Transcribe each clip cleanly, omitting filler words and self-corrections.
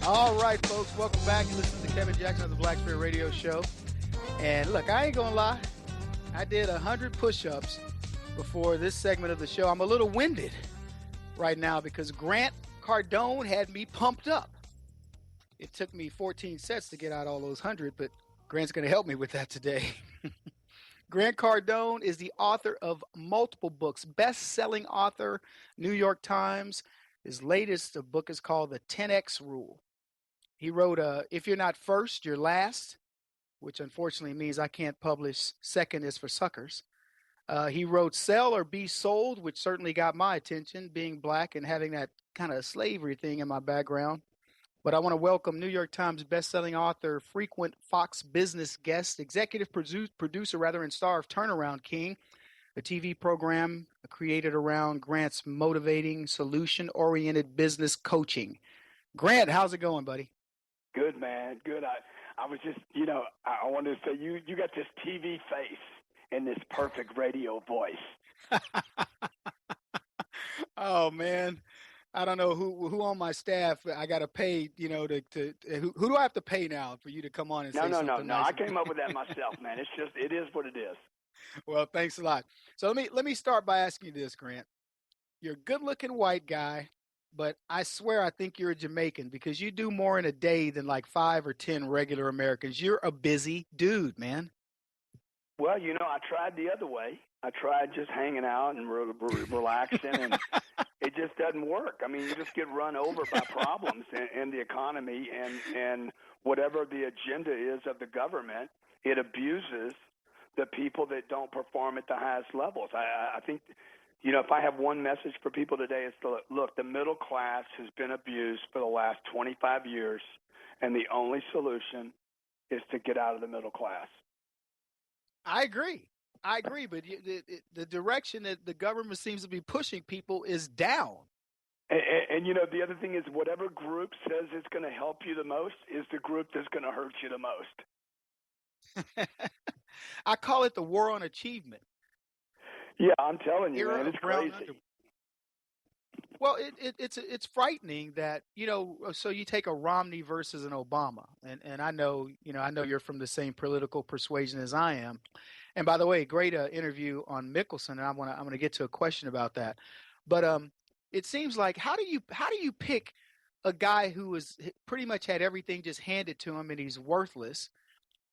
All right, folks, welcome back. You listen to Kevin Jackson of the Black Spirit Radio Show. And look, I ain't gonna lie, I did 100 push-ups before this segment of the show. I'm a little winded right now because Grant Cardone had me pumped up. It took me 14 sets to get out all those 100, but Grant's gonna help me with that today. Grant Cardone is the author of multiple books, best-selling author, New York Times. His latest book is called The 10X Rule. He wrote, If You're Not First, You're Last, which unfortunately means I can't publish Second is for Suckers. He wrote Sell or Be Sold, which certainly got my attention, being black and having that kind of slavery thing in my background. But I want to welcome New York Times bestselling author, frequent Fox Business guest, executive producer, and star of Turnaround King, a TV program created around Grant's motivating, solution-oriented business coaching. Grant, how's it going, buddy? Good, man. Good. I was just, I wanted to say you got this TV face and this perfect radio voice. Oh, man. I don't know who on my staff I got to pay, who do I have to pay now for you to come on and say something No. nice? I came up with that myself, man. It is what it is. Well, thanks a lot. So let me start by asking you this, Grant. You're a good-looking white guy, but I swear I think you're a Jamaican because you do more in a day than like 5 or 10 regular Americans. You're a busy dude, man. Well, I tried the other way. I tried just hanging out and relaxing, and it just doesn't work. I mean, you just get run over by problems in the economy, and whatever the agenda is of the government, it abuses the people that don't perform at the highest levels. I think, if I have one message for people today, it's to look, the middle class has been abused for the last 25 years, and the only solution is to get out of the middle class. I agree, but the direction that the government seems to be pushing people is down. And the other thing is whatever group says it's going to help you the most is the group that's going to hurt you the most. I call it the war on achievement. Yeah, I'm telling you, man, it's crazy. Well, it's frightening that, so you take a Romney versus an Obama, and I know you're from the same political persuasion as I am. And by the way, great interview on Mickelson, and I'm going to get to a question about that. But it seems like how do you pick a guy who is pretty much had everything just handed to him and he's worthless,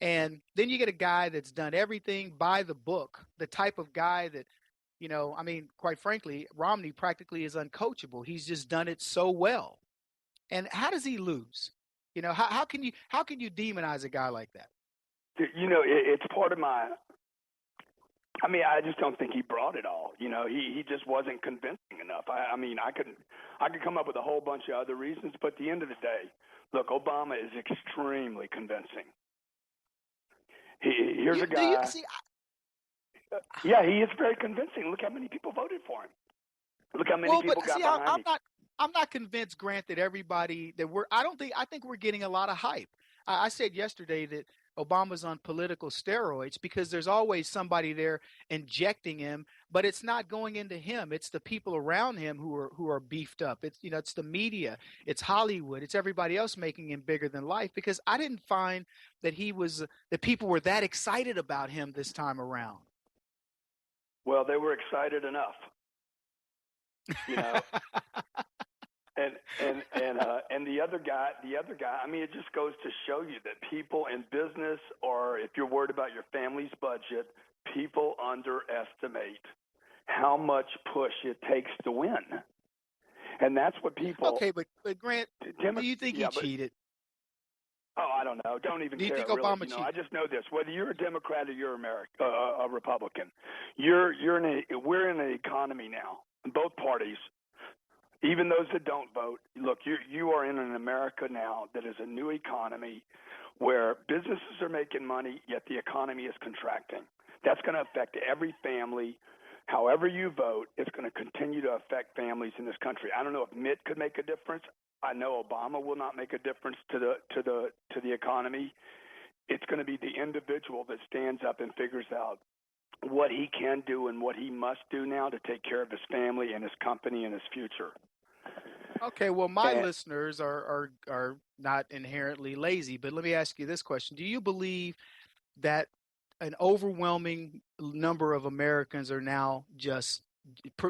and then you get a guy that's done everything by the book, the type of guy that, quite frankly, Romney practically is uncoachable. He's just done it so well. And how does he lose? How can you demonize a guy like that? It's part of my. I just don't think he brought it all. He just wasn't convincing enough. I could come up with a whole bunch of other reasons, but at the end of the day, look, Obama is extremely convincing. Here's a guy. Yeah, he is very convincing. Look how many people voted for him. Look how many people got behind him. I'm not convinced, Grant, that everybody that I think we're getting a lot of hype. I said yesterday that Obama's on political steroids because there's always somebody there injecting him, but it's not going into him. It's the people around him who are beefed up. It's it's the media, it's Hollywood, it's everybody else making him bigger than life, because I didn't find that that people were that excited about him this time around. Well, they were excited enough. And the other guy, it just goes to show you that people in business, or if you're worried about your family's budget, people underestimate how much push it takes to win. And that's what people. Okay, but Grant, do you think he cheated? Oh, I don't know. Don't even care. Do you think really. Obama cheated? I just know this: whether you're a Democrat or you're a Republican, we're in an economy now. Both parties. Even those that don't vote, look, you are in an America now that is a new economy where businesses are making money, yet the economy is contracting. That's going to affect every family. However you vote, it's going to continue to affect families in this country. I don't know if Mitt could make a difference. I know Obama will not make a difference to the economy. It's going to be the individual that stands up and figures out what he can do and what he must do now to take care of his family and his company and his future. Okay, well, my And listeners are not inherently lazy, but let me ask you this question. Do you believe that an overwhelming number of Americans are now just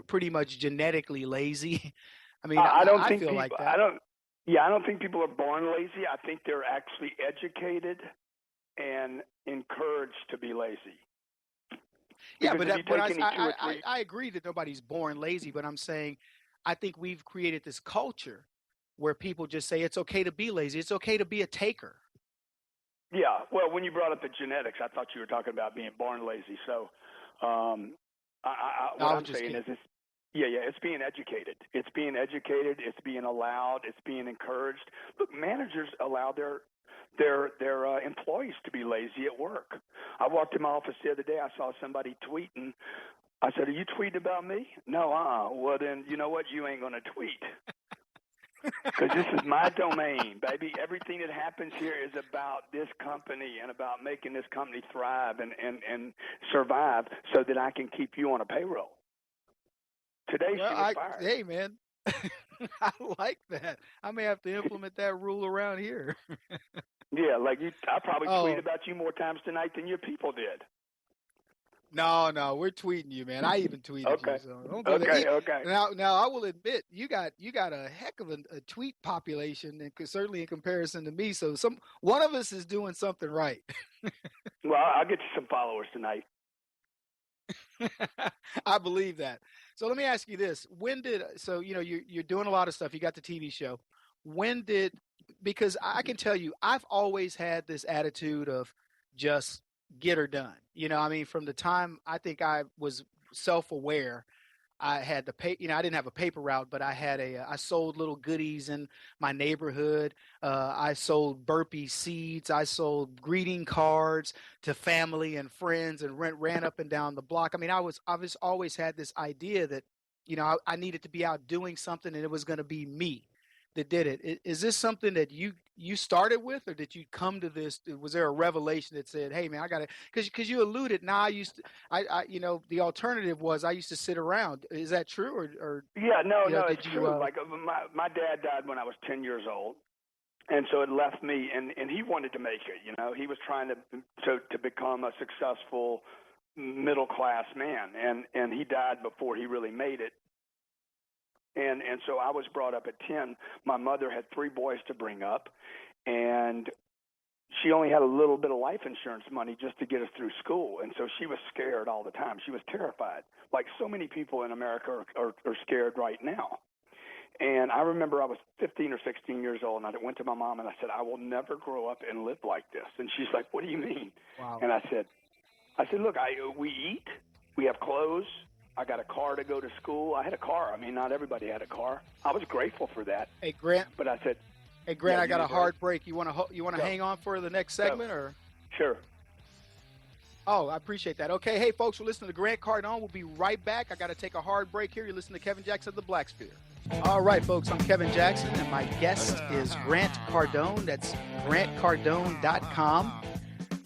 pretty much genetically lazy? I mean, I don't I think feel like people. that. I don't think people are born lazy. I think they're actually educated and encouraged to be lazy. Yeah, Because but if you take any two or three, I agree that nobody's born lazy, but I'm saying I think we've created this culture where people just say it's okay to be lazy. It's okay to be a taker. yeah. Well, when you brought up the genetics, I thought you were talking about being born lazy. So, I what was I'm just saying kidding. is, it's being educated. It's being educated. It's being allowed. It's being encouraged. Look, managers allow their employees to be lazy at work. I walked in my office the other day. I saw somebody tweeting. I said, "Are you tweeting about me?" No, Well, then you know what? You ain't gonna tweet. Because this is my domain, baby. Everything that happens here is about this company and about making this company thrive and survive so that I can keep you on a payroll. Today she was fired. Hey man, I like that. I may have to implement that rule around here. Yeah, like I probably tweet Oh, about you more times tonight than your people did. no, we're tweeting you, man. I even tweeted you, Okay. so don't do that. Okay. Now, I will admit you got a heck of a tweet population, and certainly in comparison to me. So one of us is doing something right. Well, I'll get you some followers tonight. I believe that. So let me ask you this: you're doing a lot of stuff. You got the TV show. When did because I can tell you I've always had this attitude of just get her done. I mean, from the time I think I was self-aware, I had the pay. I didn't have a paper route, but I sold little goodies in my neighborhood. I sold burpee seeds. I sold greeting cards to family and friends, and ran up and down the block. I mean, I was always had this idea that, I needed to be out doing something, and it was going to be me that did it. Is this something that you started with, or did you come to this? Was there a revelation that said, "Hey, man, I got to"? Because you alluded. Now I used to. The alternative was I used to sit around. Is that true, or Yeah, no, it's did you? true. Like my dad died when I was 10 years old. And so it left me, and he wanted to make it. He was trying to become a successful middle class man, and he died before he really made it. And so I was brought up at 10. My mother had 3 boys to bring up, and she only had a little bit of life insurance money just to get us through school. And so she was scared all the time. She was terrified, like so many people in America are scared right now. And I remember I was 15 or 16 years old, and I went to my mom and I said, "I will never grow up and live like this." And she's like, "What do you mean?" Wow. And I said, "Look, we eat, we have clothes, I got a car to go to school." I had a car. I mean, not everybody had a car. I was grateful for that. Hey, Grant. But I said, Hey, Grant, yeah, I got a hard break. You want to Go. hang on for the next segment, or? Sure. Oh, I appreciate that. Okay, hey, folks, we're listening to Grant Cardone. We'll be right back. I got to take a hard break here. You're listening to Kevin Jackson of the Black Sphere. All right, folks, I'm Kevin Jackson, and my guest is Grant Cardone. That's grantcardone.com.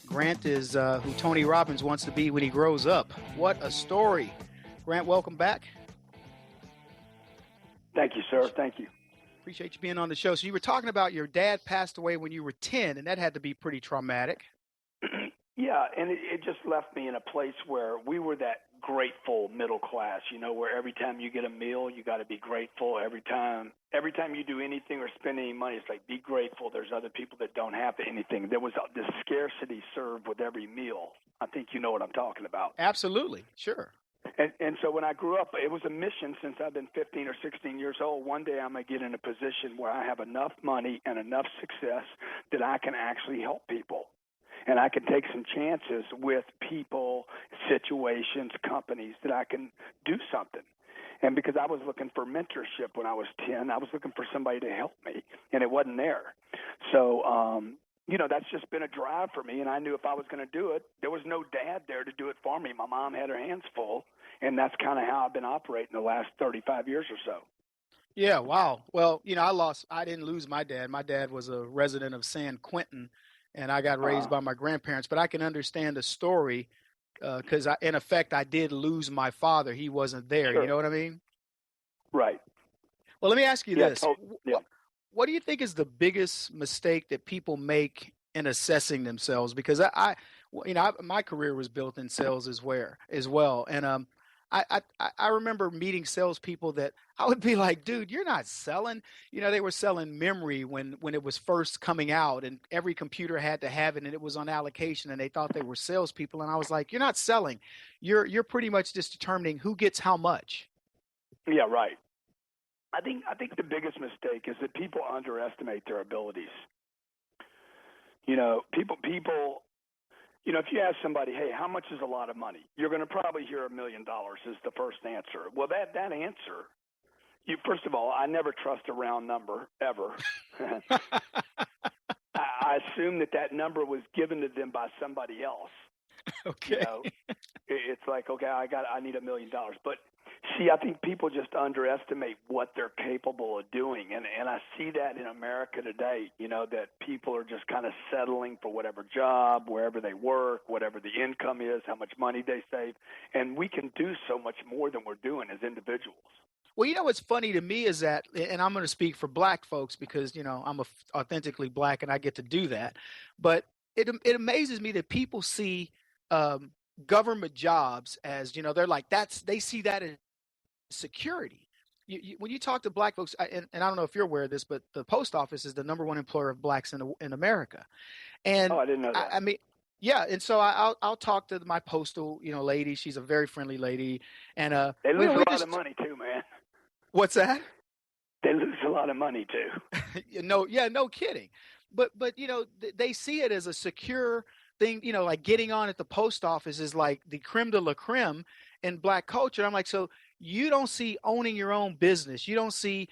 Grant is who Tony Robbins wants to be when he grows up. What a story. Grant, welcome back. Thank you, sir. Thank you. Appreciate you being on the show. So you were talking about your dad passed away when you were 10, and that had to be pretty traumatic. Yeah, and it just left me in a place where we were that grateful middle class, where every time you get a meal, you got to be grateful. Every time you do anything or spend any money, it's like, be grateful. There's other people that don't have anything. There was this scarcity served with every meal. I think you know what I'm talking about. Absolutely. Sure. And so when I grew up, it was a mission since I've been 15 or 16 years old. One day I'm going to get in a position where I have enough money and enough success that I can actually help people. And I can take some chances with people, situations, companies that I can do something. And because I was looking for mentorship when I was 10, I was looking for somebody to help me, and it wasn't there. So, that's just been a drive for me, and I knew if I was going to do it, there was no dad there to do it for me. My mom had her hands full, and that's kind of how I've been operating the last 35 years or so. Yeah, wow. Well, I didn't lose my dad. My dad was a resident of San Quentin, and I got raised by my grandparents. But I can understand the story because, in effect, I did lose my father. He wasn't there. Sure. You know what I mean? Right. Well, let me ask you this. Yeah. What do you think is the biggest mistake that people make in assessing themselves? Because my career was built in sales as well. And I remember meeting salespeople that I would be like, dude, you're not selling. They were selling memory when it was first coming out, and every computer had to have it, and it was on allocation, and they thought they were salespeople. And I was like, you're not selling. You're pretty much just determining who gets how much. Yeah, right. I think the biggest mistake is that people underestimate their abilities. People. If you ask somebody, hey, how much is a lot of money? You're going to probably hear $1 million is the first answer. Well, that answer, first of all, I never trust a round number ever. I assume that number was given to them by somebody else. Okay. It's like, okay, I need $1 million. But see, I think people just underestimate what they're capable of doing. And I see that in America today, that people are just kind of settling for whatever job, wherever they work, whatever the income is, how much money they save. And we can do so much more than we're doing as individuals. Well, what's funny to me is that, and I'm going to speak for black folks because, I'm authentically black and I get to do that. But it amazes me that people see government jobs as, they're like, they see that as security. When you talk to black folks, and I don't know if you're aware of this, but the post office is the number one employer of blacks in America. And I didn't know that. I mean, yeah. And so I'll talk to my postal, lady. She's a very friendly lady. And they lose a lot of money too, man. What's that? They lose a lot of money too. No kidding. But they see it as a secure thing, like getting on at the post office is like the creme de la creme in black culture. I'm like, so you don't see owning your own business. You don't see,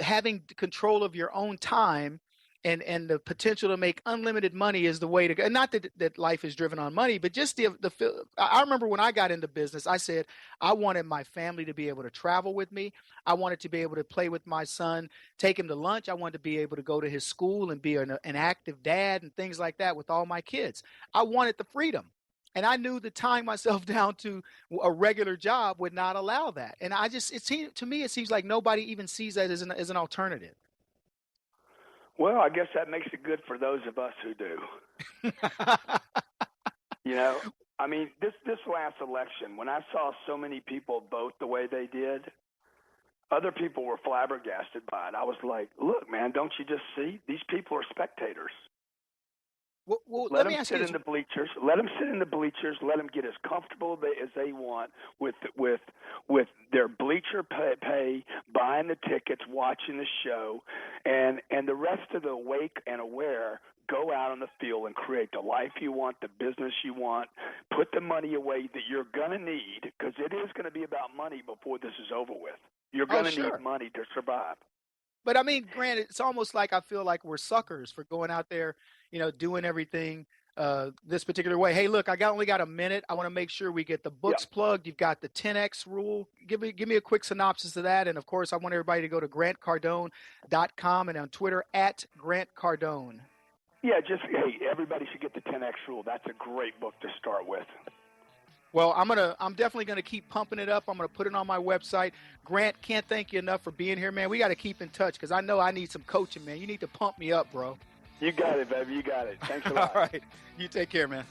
having control of your own time and the potential to make unlimited money is the way to go. And not that life is driven on money, but just I remember when I got into business, I said, I wanted my family to be able to travel with me. I wanted to be able to play with my son, take him to lunch. I wanted to be able to go to his school and be an active dad and things like that with all my kids. I wanted the freedom. And I knew that tying myself down to a regular job would not allow that. And to me, it seems like nobody even sees that as an alternative. Well, I guess that makes it good for those of us who do. I mean, this last election, when I saw so many people vote the way they did, other people were flabbergasted by it. I was like, look, man, don't you just see? These people are spectators. Well, let them sit in the bleachers. Let them sit in the bleachers. Let them get as comfortable as they want with their bleacher pay, buying the tickets, watching the show, and the rest of the awake and aware go out on the field and create the life you want, the business you want, put the money away that you're going to need, because it is going to be about money before this is over with. You're going to need money to survive. But I mean, granted, it's almost like I feel like we're suckers for going out there, doing everything this particular way. Hey, look, I only got a minute. I want to make sure we get the books plugged. You've got the 10X rule. Give me a quick synopsis of that. And of course, I want everybody to go to grantcardone.com and on Twitter @GrantCardone. Yeah, everybody should get the 10X rule. That's a great book to start with. Well, I'm definitely gonna keep pumping it up. I'm gonna put it on my website. Grant, can't thank you enough for being here, man. We got to keep in touch because I know I need some coaching, man. You need to pump me up, bro. You got it, baby. You got it. Thanks a lot. All right. You take care, man.